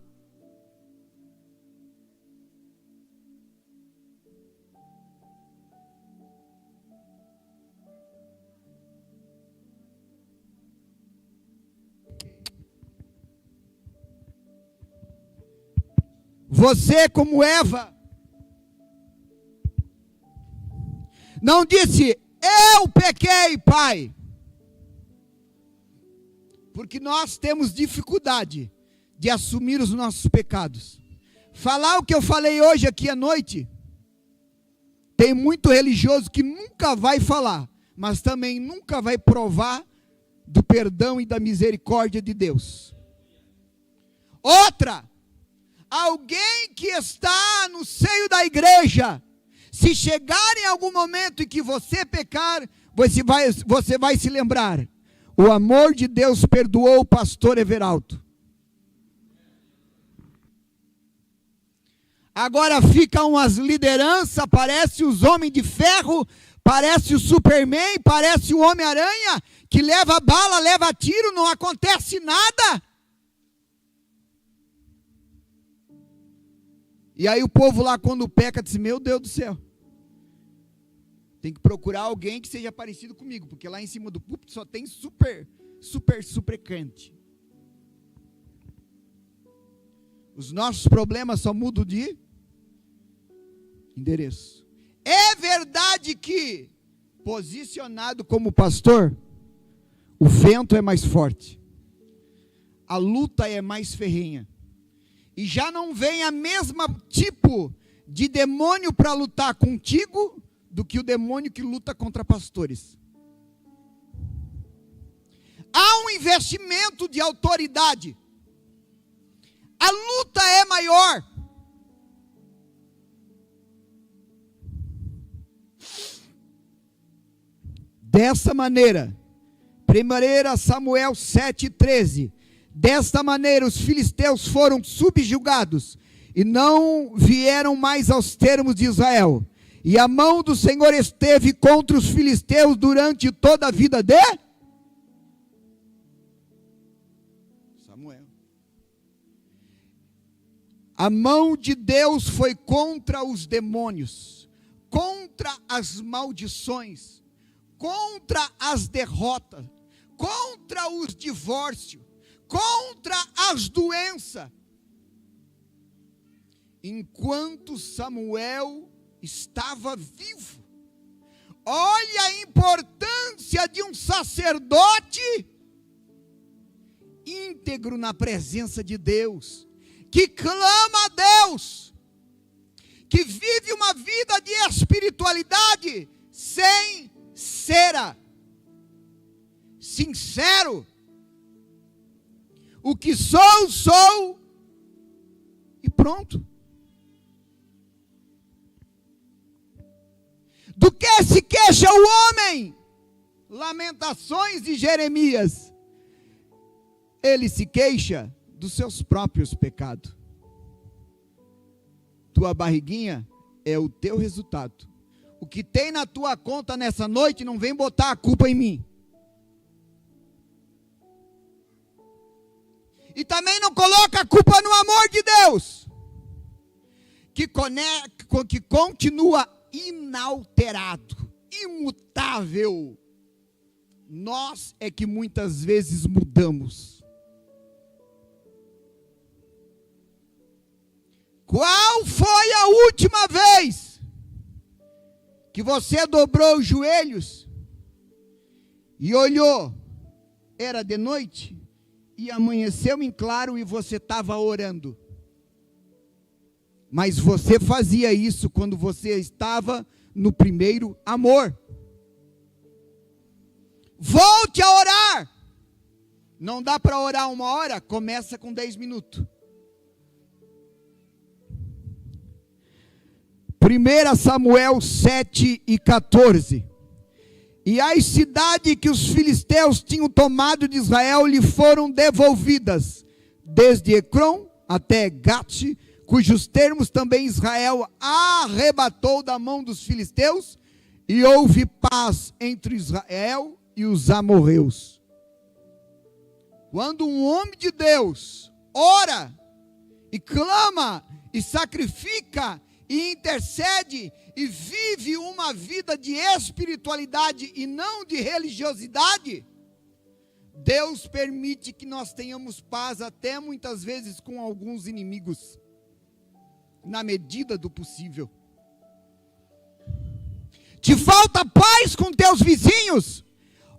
você, como Eva, não disse, eu pequei, pai, porque nós temos dificuldade de assumir os nossos pecados. Falar o que eu falei hoje aqui à noite, Tem muito religioso que nunca vai falar, mas também nunca vai provar do perdão e da misericórdia de Deus. Outra, alguém que está no seio da igreja, se chegar em algum momento em que você pecar, você vai se lembrar, o amor de Deus perdoou o pastor Everaldo. Agora ficam as lideranças, parece os homens de ferro, parece o Superman, parece o Homem-Aranha, que leva bala, leva tiro, não acontece nada. E aí o povo lá, quando peca, diz: meu Deus do céu, tem que procurar alguém que seja parecido comigo, porque lá em cima do púlpito só tem super crente. Os nossos problemas só mudam de endereço. É verdade que, posicionado como pastor, o vento é mais forte, a luta é mais ferrenha, e já não vem a mesma tipo de demônio para lutar contigo do que o demônio que luta contra pastores. Há um investimento de autoridade, a luta é maior. Dessa maneira, 1 Samuel 7,13, desta maneira os filisteus foram subjugados e não vieram mais aos termos de Israel. E a mão do Senhor esteve contra os filisteus durante toda a vida de Samuel. A mão de Deus foi contra os demônios, contra as maldições, contra as derrotas, contra os divórcios, contra as doenças. Enquanto Samuel estava vivo. Olha a importância de um sacerdote íntegro na presença de Deus, que clama a Deus, que vive uma vida de espiritualidade sem cera, sincero. O que sou, e pronto. Do que se queixa o homem? Lamentações de Jeremias. Ele se queixa dos seus próprios pecados. Tua barriguinha é o teu resultado. O que tem na tua conta nessa noite, não vem botar a culpa em mim. E também não coloca a culpa no amor de Deus, que continua inalterado, imutável. Nós é que muitas vezes mudamos. Qual foi a última vez que você dobrou os joelhos e olhou? Era de noite e amanheceu em claro e você estava orando. Mas você fazia isso quando você estava no primeiro amor. Volte a orar. Não dá para orar 1 hora? Começa com 10 minutos. 1 Samuel 7:14. E as cidades que os filisteus tinham tomado de Israel lhe foram devolvidas, desde Ecrom até Gate, cujos termos também Israel arrebatou da mão dos filisteus, e houve paz entre Israel e os amorreus. Quando um homem de Deus ora e clama e sacrifica e intercede e vive uma vida de espiritualidade e não de religiosidade, Deus permite que nós tenhamos paz até muitas vezes com alguns inimigos, na medida do possível. Te falta paz com teus vizinhos?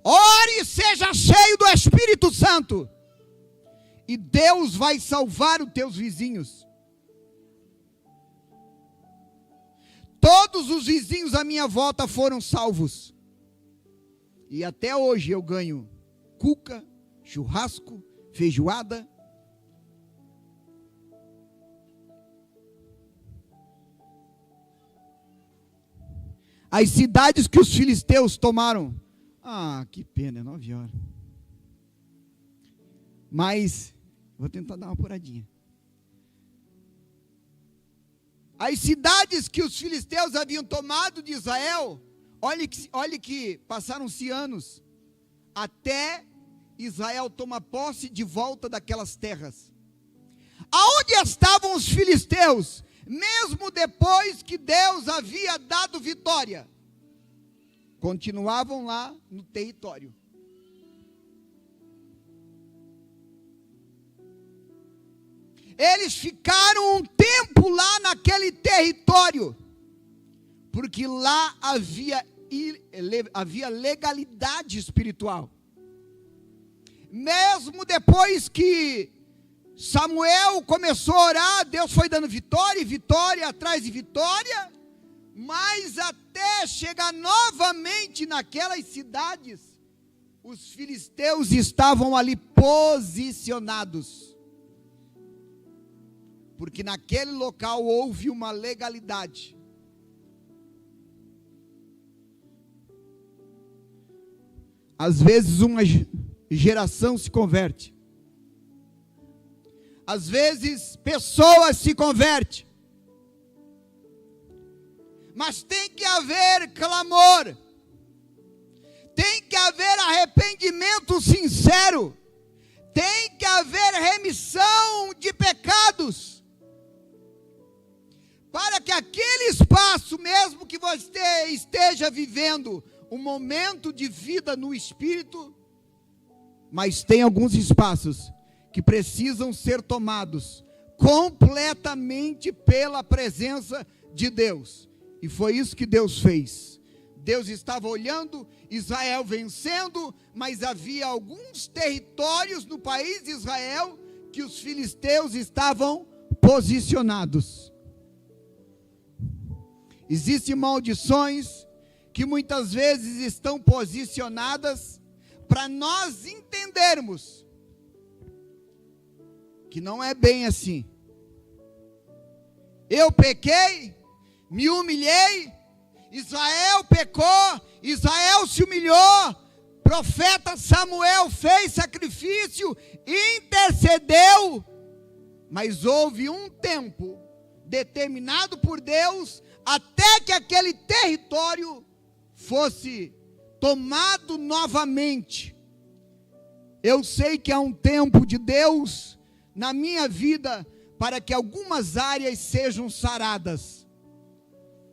Ore e seja cheio do Espírito Santo, e Deus vai salvar os teus vizinhos. Todos os vizinhos à minha volta foram salvos. E até hoje eu ganho cuca, churrasco, feijoada. As cidades que os filisteus tomaram. Ah, que pena, é 9 horas. Mas, vou tentar dar uma apuradinha. As cidades que os filisteus haviam tomado de Israel, olhe que passaram-se anos, até Israel tomar posse de volta daquelas terras. Aonde estavam os filisteus? Mesmo depois que Deus havia dado vitória, continuavam lá no território. Eles ficaram um tempo lá naquele território, porque lá havia legalidade espiritual. Mesmo depois que Samuel começou a orar, Deus foi dando vitória, vitória atrás de vitória, mas até chegar novamente naquelas cidades, os filisteus estavam ali posicionados, porque naquele local houve uma legalidade. Às vezes uma geração se converte, às vezes pessoas se convertem, mas tem que haver clamor, tem que haver arrependimento sincero, tem que haver remissão de pecados, para que aquele espaço, mesmo que você esteja vivendo um momento de vida no Espírito, mas tem alguns espaços que precisam ser tomados completamente pela presença de Deus. E foi isso que Deus fez. Deus estava olhando Israel vencendo, mas havia alguns territórios no país de Israel que os filisteus estavam posicionados. Existem maldições que muitas vezes estão posicionadas para nós entendermos que não é bem assim. Eu pequei, me humilhei, Israel pecou, Israel se humilhou, profeta Samuel fez sacrifício, intercedeu, mas houve um tempo determinado por Deus até que aquele território fosse tomado novamente. Eu sei que há um tempo de Deus na minha vida para que algumas áreas sejam saradas,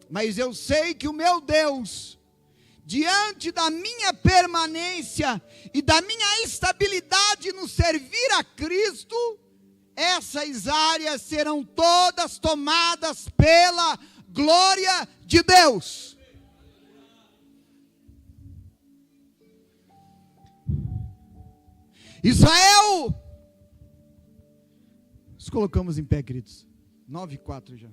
mas eu sei que o meu Deus, diante da minha permanência e da minha estabilidade no servir a Cristo, essas áreas serão todas tomadas pela glória de Deus. Israel, nos colocamos em pé, queridos. 9:04 já.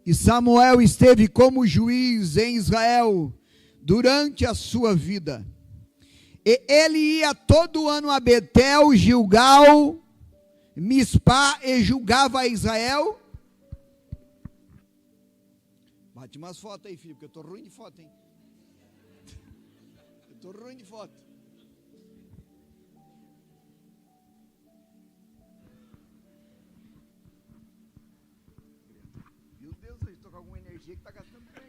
E Samuel esteve como juiz em Israel durante a sua vida. E ele ia todo ano a Betel, Gilgal, Mispá, e julgava a Israel. Bate umas fotos aí, filho, porque eu estou ruim de foto, hein? Eu estou ruim de foto. Meu Deus, eu estou com alguma energia que está gastando bem.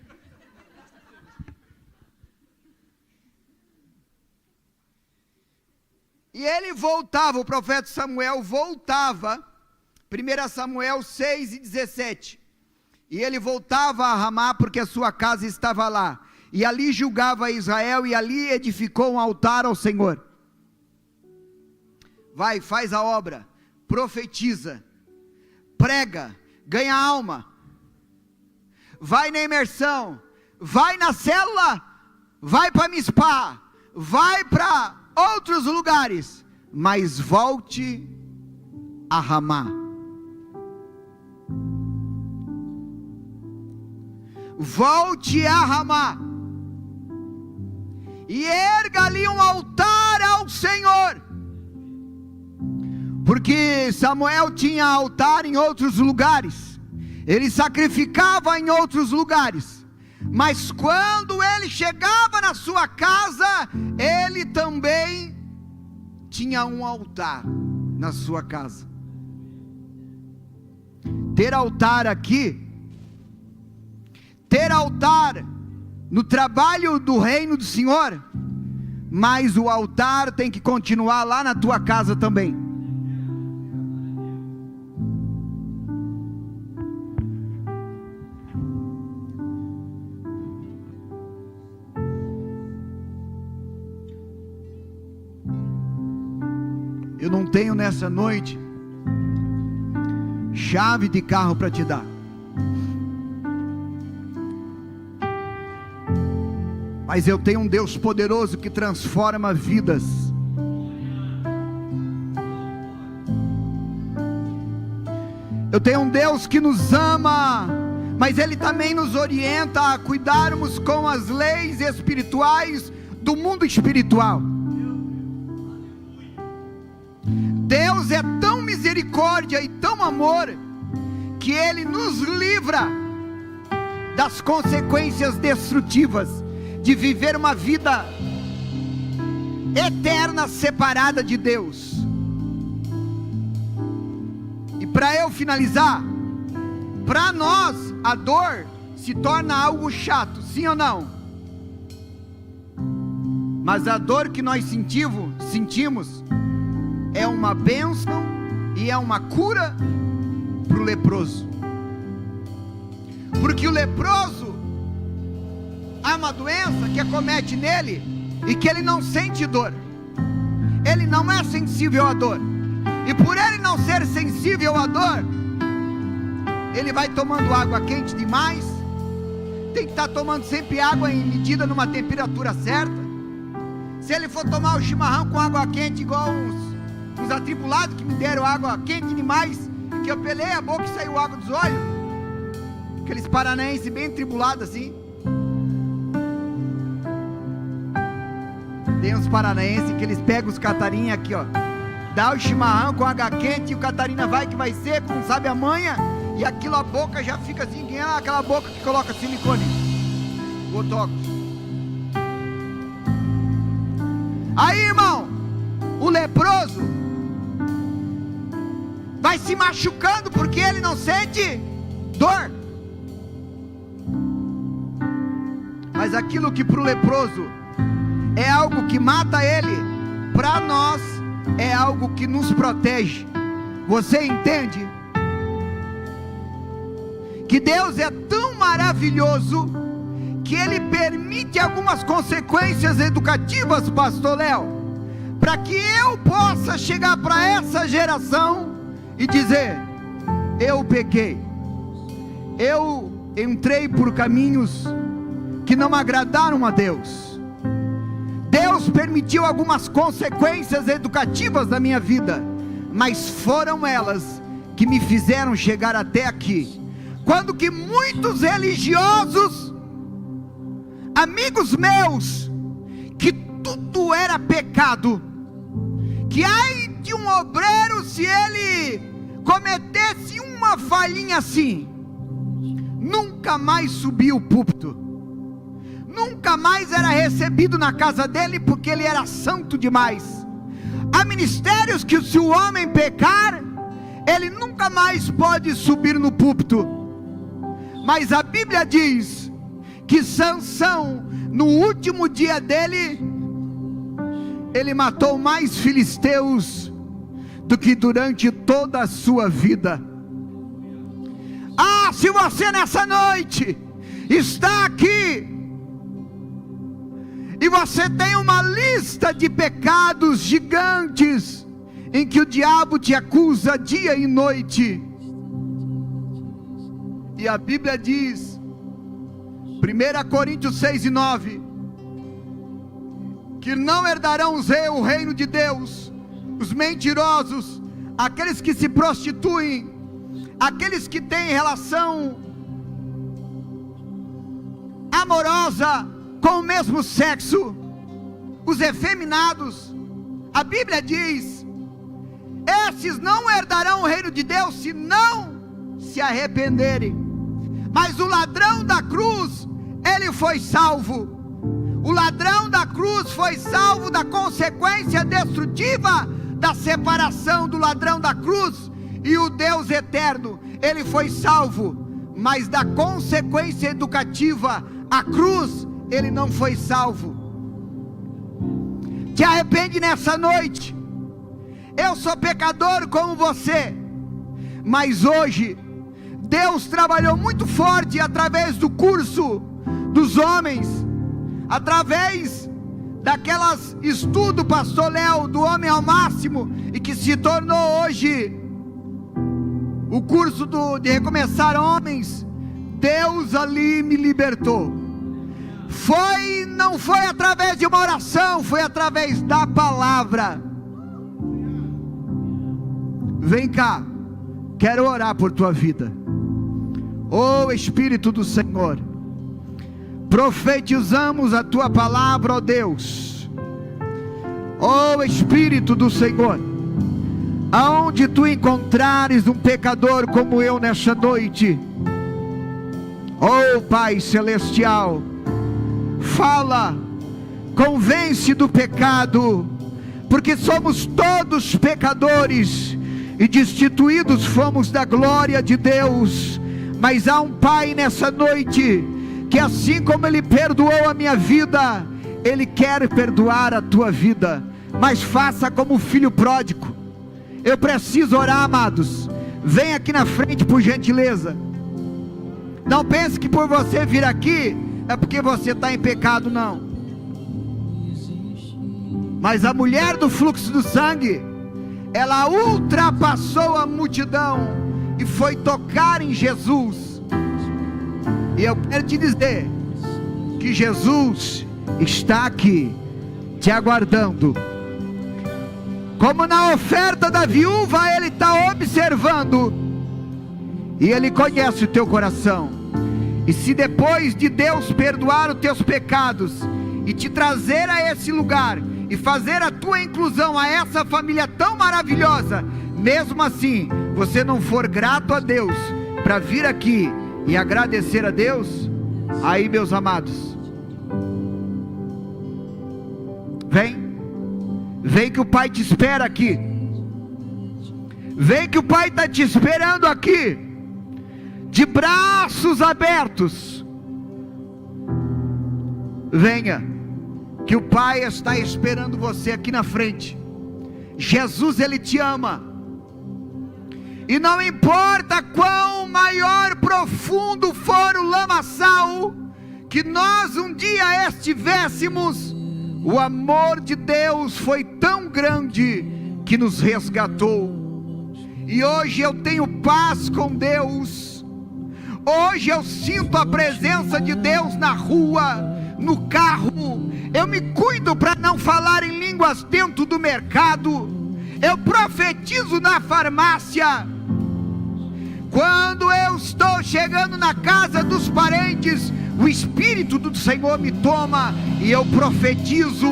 E ele voltava, o profeta Samuel voltava, 1 Samuel 6:17, e ele voltava a Ramá, porque a sua casa estava lá, e ali julgava Israel, e ali edificou um altar ao Senhor. Vai, faz a obra, profetiza, prega, ganha alma, vai na imersão, vai na célula, vai para Mispá, vai para outros lugares, mas volte a Ramá. Volte a Ramá e erga ali um altar ao Senhor, porque Samuel tinha altar em outros lugares, ele sacrificava em outros lugares, mas quando ele chegava na sua casa, ele também tinha um altar na sua casa. Ter altar aqui, ter altar no trabalho do reino do Senhor, mas o altar tem que continuar lá na tua casa também. Eu não tenho nessa noite chave de carro para te dar, mas eu tenho um Deus poderoso que transforma vidas. Eu tenho um Deus que nos ama, mas Ele também nos orienta a cuidarmos com as leis espirituais do mundo espiritual. Deus é tão misericórdia e tão amor, que Ele nos livra das consequências destrutivas de viver uma vida eterna separada de Deus. E para eu finalizar, para nós a dor se torna algo chato, sim ou não? Mas a dor que nós sentimos é uma bênção e é uma cura para o leproso, porque o leproso há uma doença que acomete nele e que ele não sente dor, ele não é sensível à dor, e por ele não ser sensível à dor, ele vai tomando água quente demais. Tem que estar tomando sempre água em medida, numa temperatura certa. Se ele for tomar o chimarrão com água quente, igual uns atribulados que me deram água quente demais, que eu pelei a boca e saiu água dos olhos, aqueles paranaenses bem tribulados assim. Tem uns paranaenses que eles pegam os catarinhas aqui, ó, dá o chimarrão com água quente, e o catarina vai que vai seco, não sabe a manha, e aquilo a boca já fica assim, que é aquela boca que coloca silicone, botox. Aí, irmão, o leproso vai se machucando porque ele não sente dor, mas aquilo que para o leproso é algo que mata ele, para nós é algo que nos protege. Você entende? Que Deus é tão maravilhoso que Ele permite algumas consequências educativas, pastor Léo, para que eu possa chegar para essa geração e dizer: eu pequei, eu entrei por caminhos que não agradaram a Deus. Deus permitiu algumas consequências educativas da minha vida, mas foram elas que me fizeram chegar até aqui. Quando que muitos religiosos, amigos meus, que tudo era pecado, que ai de um obreiro se ele cometesse uma falhinha assim, nunca mais subia o púlpito, nunca mais era recebido na casa dele, porque ele era santo demais. Há ministérios que, se o homem pecar, ele nunca mais pode subir no púlpito. Mas a Bíblia diz que Sansão, no último dia dele, ele matou mais filisteus do que durante toda a sua vida. Ah, se você nessa noite está aqui e você tem uma lista de pecados gigantes, em que o diabo te acusa dia e noite, e a Bíblia diz 1 Coríntios 6:9, que não herdarão o reino de Deus os mentirosos, aqueles que se prostituem, aqueles que têm relação amorosa com o mesmo sexo, os efeminados. A Bíblia diz: esses não herdarão o reino de Deus se não se arrependerem. Mas o ladrão da cruz, ele foi salvo. O ladrão da cruz foi salvo da consequência destrutiva da separação do ladrão da cruz e o Deus eterno. Ele foi salvo, mas da consequência educativa, a cruz, ele não foi salvo. Te arrepende nessa noite. Eu sou pecador como você, mas hoje Deus trabalhou muito forte através do curso dos homens, através daquelas estudo, pastor Léo, do homem ao máximo, e que se tornou hoje o curso de recomeçar homens. Deus ali me libertou. Não foi através de uma oração, foi através da palavra. Vem cá, quero orar por tua vida. Ó Espírito do Senhor, profetizamos a tua palavra, ó Deus. Ó Espírito do Senhor, aonde tu encontrares um pecador como eu nesta noite, ó Pai Celestial, fala, convence do pecado, porque somos todos pecadores e destituídos fomos da glória de Deus. Mas há um Pai nessa noite, que assim como Ele perdoou a minha vida, Ele quer perdoar a tua vida. Mas faça como o filho pródigo. Eu preciso orar, amados. Vem aqui na frente, por gentileza. Não pense que por você vir aqui é porque você está em pecado, não. Mas a mulher do fluxo do sangue, ela ultrapassou a multidão e foi tocar em Jesus. E eu quero te dizer que Jesus está aqui te aguardando. Como na oferta da viúva, Ele está observando, e Ele conhece o teu coração. E se depois de Deus perdoar os teus pecados e te trazer a esse lugar e fazer a tua inclusão a essa família tão maravilhosa, mesmo assim você não for grato a Deus para vir aqui e agradecer a Deus, aí, meus amados, vem que o Pai te espera aqui. Vem que o Pai está te esperando aqui, de braços abertos. Venha, que o Pai está esperando você aqui na frente. Jesus, Ele te ama, e não importa quão maior, profundo for o lamaçal que nós um dia estivéssemos, o amor de Deus foi tão grande que nos resgatou. E hoje eu tenho paz com Deus. Hoje eu sinto a presença de Deus na rua, no carro. Eu me cuido para não falar em línguas dentro do mercado. Eu profetizo na farmácia. Quando eu estou chegando na casa dos parentes, o Espírito do Senhor me toma e eu profetizo.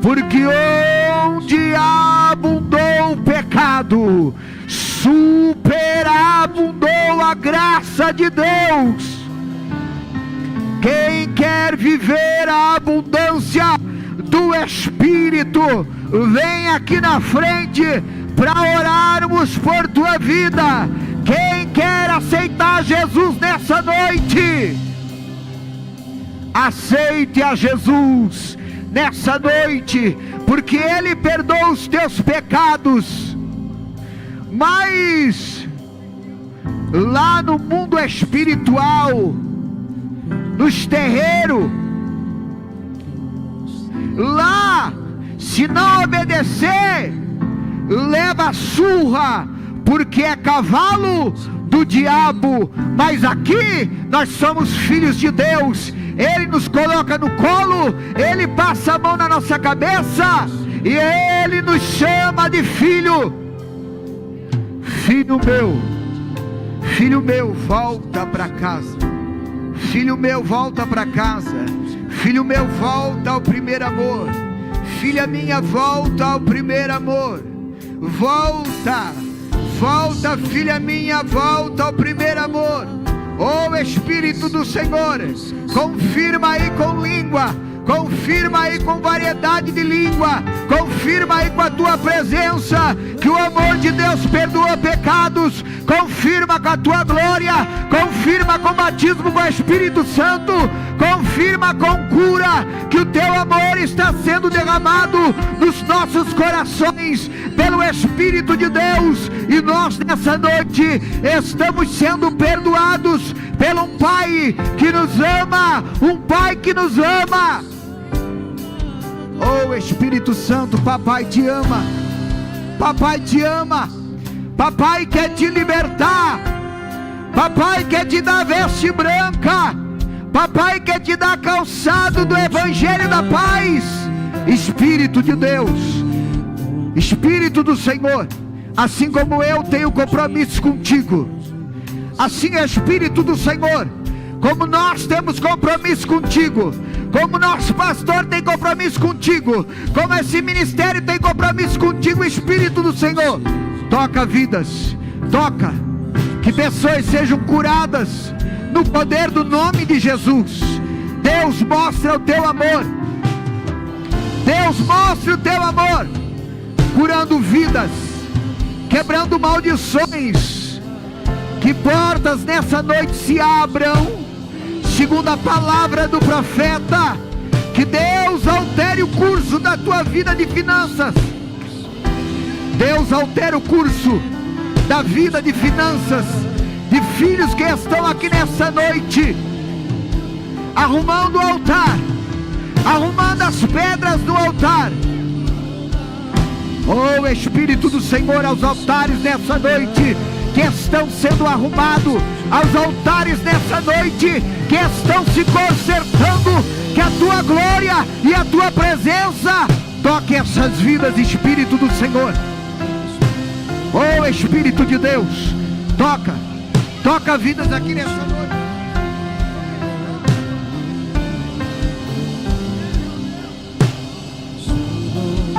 Porque onde abundou o pecado, superabundou a graça de Deus. Quem quer viver a abundância do Espírito, vem aqui na frente para orarmos por tua vida. Quem quer aceitar Jesus nessa noite, aceite a Jesus nessa noite, porque Ele perdoa os teus pecados. Mas lá no mundo espiritual, nos terreiros, lá, se não obedecer, leva surra, porque é cavalo do diabo, mas aqui nós somos filhos de Deus. Ele nos coloca no colo, Ele passa a mão na nossa cabeça e Ele nos chama de filho. Filho meu, volta para casa. Filho meu, volta para casa. Filho meu, volta ao primeiro amor. Filha minha, volta ao primeiro amor. Volta, filha minha, volta ao primeiro amor. Oh Espírito do Senhor, confirma aí com língua, confirma aí com variedade de língua, confirma aí com a tua presença que o amor de Deus perdoa pecados, confirma com a tua glória, confirma com o batismo com o Espírito Santo, confirma com cura que o teu amor está sendo derramado nos nossos corações pelo Espírito de Deus, e nós nessa noite estamos sendo perdoados pelo Pai que nos ama, um Pai que nos ama. Oh Espírito Santo, Papai te ama, Papai te ama, Papai quer te libertar, Papai quer te dar veste branca, Papai quer te dar calçado do Evangelho da paz. Espírito de Deus, Espírito do Senhor, assim como eu tenho compromisso contigo, assim é Espírito do Senhor, como nós temos compromisso contigo, como nosso pastor tem compromisso contigo, como esse ministério tem compromisso contigo, Espírito do Senhor, toca vidas, toca, que pessoas sejam curadas, no poder do nome de Jesus. Deus mostra o teu amor, Deus mostra o teu amor, curando vidas, quebrando maldições, que portas nessa noite se abram, segundo a palavra do profeta, que Deus altere o curso da tua vida de finanças, Deus altere o curso da vida de finanças, de filhos que estão aqui nessa noite, arrumando o altar, arrumando as pedras do altar. Oh Espírito do Senhor, aos altares nessa noite que estão sendo arrumados, aos altares nessa noite que estão se consertando, que a tua glória e a tua presença toque essas vidas, Espírito do Senhor. Oh Espírito de Deus, toca vidas aqui nessa noite.